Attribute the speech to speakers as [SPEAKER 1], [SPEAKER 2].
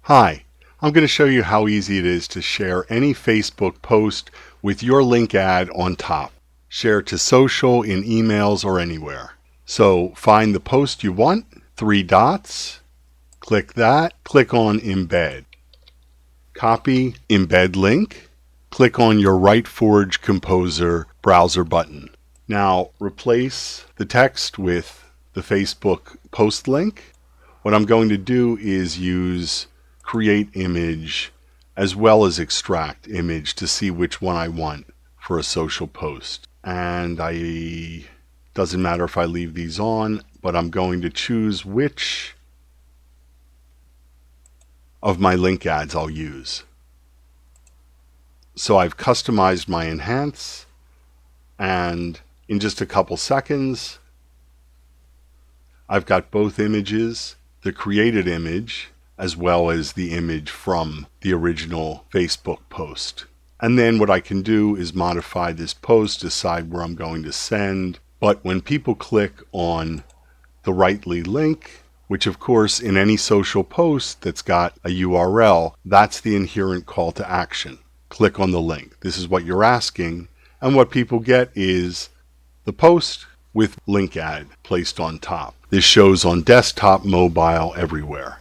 [SPEAKER 1] Hi, I'm going to show you how easy it is to share any Facebook post with your link ad on top. Share to social, in emails, or anywhere. So find the post you want, 3 dots, click that, click on Embed. Copy Embed link, click on your RiteForge Composer browser button. Now replace the text with the Facebook post link. What I'm going to do is use create image as well as extract image to see which one I want for a social post. And doesn't matter if I leave these on, but I'm going to choose which of my link ads I'll use. So I've customized my enhance, and in just a couple seconds I've got both images, the created image as well as the image from the original Facebook post. And then what I can do is modify this post, decide where I'm going to send. But when people click on the Writely link, which of course in any social post that's got a URL, that's the inherent call to action. Click on the link. This is what you're asking, and what people get is the post with link ad placed on top. This shows on desktop, mobile, everywhere.